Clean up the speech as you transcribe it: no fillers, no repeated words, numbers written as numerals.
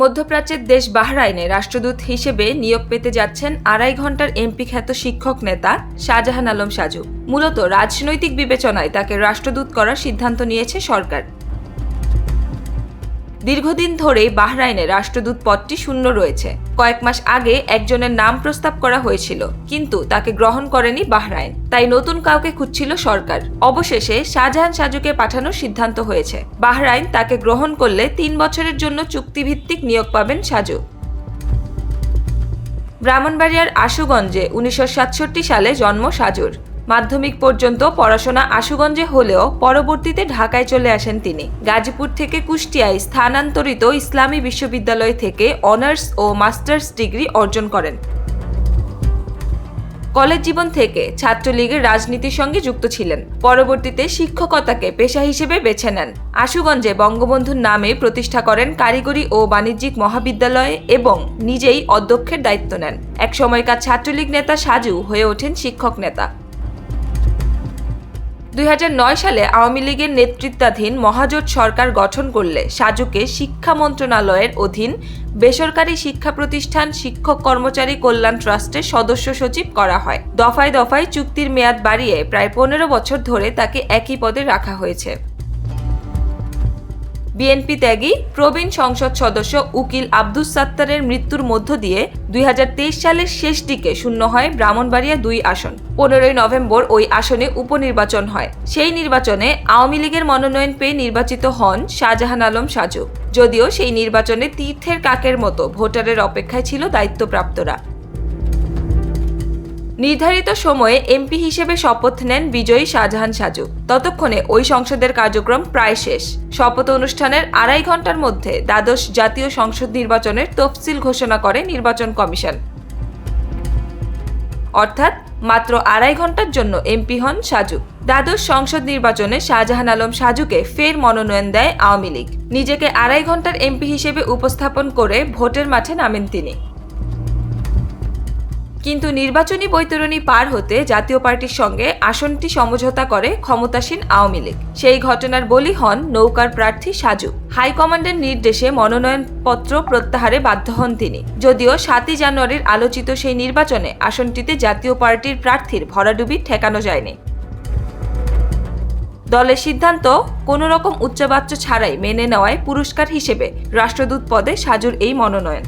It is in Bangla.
মধ্যপ্রাচ্যের দেশ বাহরাইনে রাষ্ট্রদূত হিসেবে নিয়োগ পেতে যাচ্ছেন ২.৫ ঘণ্টার এমপি খ্যাত শিক্ষক নেতা শাহজাহান আলম সাজু। মূলত রাজনৈতিক বিবেচনায় তাকে রাষ্ট্রদূত করার সিদ্ধান্ত নিয়েছে সরকার। দীর্ঘদিন ধরেই বাহরাইনে রাষ্ট্রদূত পদটি শূন্য রয়েছে। কয়েক মাস আগে একজনের নাম প্রস্তাব করা হয়েছিল, কিন্তু তাকে গ্রহণ করেনি বাহরাইন। তাই নতুন কাউকে খুঁজছিল সরকার। অবশেষে শাহজাহান সাজুকে পাঠানোর সিদ্ধান্ত হয়েছে। বাহরাইন তাকে গ্রহণ করলে ৩ বছরের জন্য চুক্তিভিত্তিক নিয়োগ পাবেন সাজু। ব্রাহ্মণবাড়িয়ার আশুগঞ্জে ১৯৬৭ সালে জন্ম সাজুর। মাধ্যমিক পর্যন্ত পড়াশোনা আশুগঞ্জে হলেও পরবর্তীতে ঢাকায় চলে আসেন তিনি। গাজীপুর থেকে কুষ্টিয়ায় স্থানান্তরিত ইসলামী বিশ্ববিদ্যালয় থেকে অনার্স ও মাস্টার্স ডিগ্রি অর্জন করেন। কলেজ জীবন থেকে ছাত্রলীগের রাজনীতির সঙ্গে যুক্ত ছিলেন। পরবর্তীতে শিক্ষকতাকে পেশা হিসেবে বেছে নেন। আশুগঞ্জে বঙ্গবন্ধুর নামে প্রতিষ্ঠা করেন কারিগরি ও বাণিজ্যিক মহাবিদ্যালয় এবং নিজেই অধ্যক্ষের দায়িত্ব নেন। এক সময়কার ছাত্রলীগ নেতা সাজু হয়ে ওঠেন শিক্ষক নেতা। ২০০৯ সালে আওয়ামী লীগের নেতৃত্বাধীন মহাজোট সরকার গঠন করলে সাজুকে শিক্ষা মন্ত্রণালয়ের অধীন বেসরকারি শিক্ষা প্রতিষ্ঠান শিক্ষক কর্মচারী কল্যাণ ট্রাস্টের সদস্য সচিব করা হয়। দফায় দফায় চুক্তির মেয়াদ বাড়িয়ে প্রায় ১৫ বছর ধরে তাকে একই পদে রাখা হয়েছে। বিএনপি ত্যাগী প্রবীণ সংসদ সদস্য উকিল আব্দুস সাত্তারের মৃত্যুর মধ্য দিয়ে ২০২৩ সালের শেষ দিকে শূন্য হয় ব্রাহ্মণবাড়িয়া ২ আসন। ১৫ই নভেম্বর ওই আসনে উপনির্বাচন হয়। সেই নির্বাচনে আওয়ামী লীগের মনোনয়ন পেয়ে নির্বাচিত হন শাহজাহান আলম সাজু। যদিও সেই নির্বাচনে তীর্থের কাকের মতো ভোটারের অপেক্ষায় ছিল দায়িত্বপ্রাপ্তরা। নির্ধারিত সময়ে এমপি হিসেবে শপথ নেন বিজয়ী শাহজাহান সাজু। ততক্ষণে ওই সংসদের কার্যক্রম প্রায় শেষ। শপথ অনুষ্ঠানের ২.৫ ঘণ্টার মধ্যে দ্বাদশ জাতীয় সংসদ নির্বাচনের তফসিল ঘোষণা করে নির্বাচন কমিশন। অর্থাৎ মাত্র ২.৫ ঘণ্টার জন্য এমপি হন সাজু। দ্বাদশ সংসদ নির্বাচনে শাহজাহান আলম সাজুকে ফের মনোনয়ন দেয় আওয়ামী লীগ। নিজেকে ২.৫ ঘণ্টার এমপি হিসেবে উপস্থাপন করে ভোটের মাঠে নামেন তিনি। কিন্তু নির্বাচনী বৈতরণী পার হতে জাতীয় পার্টির সঙ্গে আসনটি সমঝোতা করে ক্ষমতাসীন আওয়ামী লীগ। সেই ঘটনার বলি হন নৌকার প্রার্থী সাজু। হাইকমান্ডের নির্দেশে মনোনয়নপত্র প্রত্যাহারে বাধ্য হন তিনি। যদিও ৭ই জানুয়ারির আলোচিত সেই নির্বাচনে আসনটিতে জাতীয় পার্টির প্রার্থীর ভরাডুবি ঠেকানো যায়নি। দলের সিদ্ধান্ত কোনো রকম উচ্চবাচ্য ছাড়াই মেনে নেওয়ায় পুরস্কার হিসেবে রাষ্ট্রদূত পদে সাজুর এই মনোনয়ন।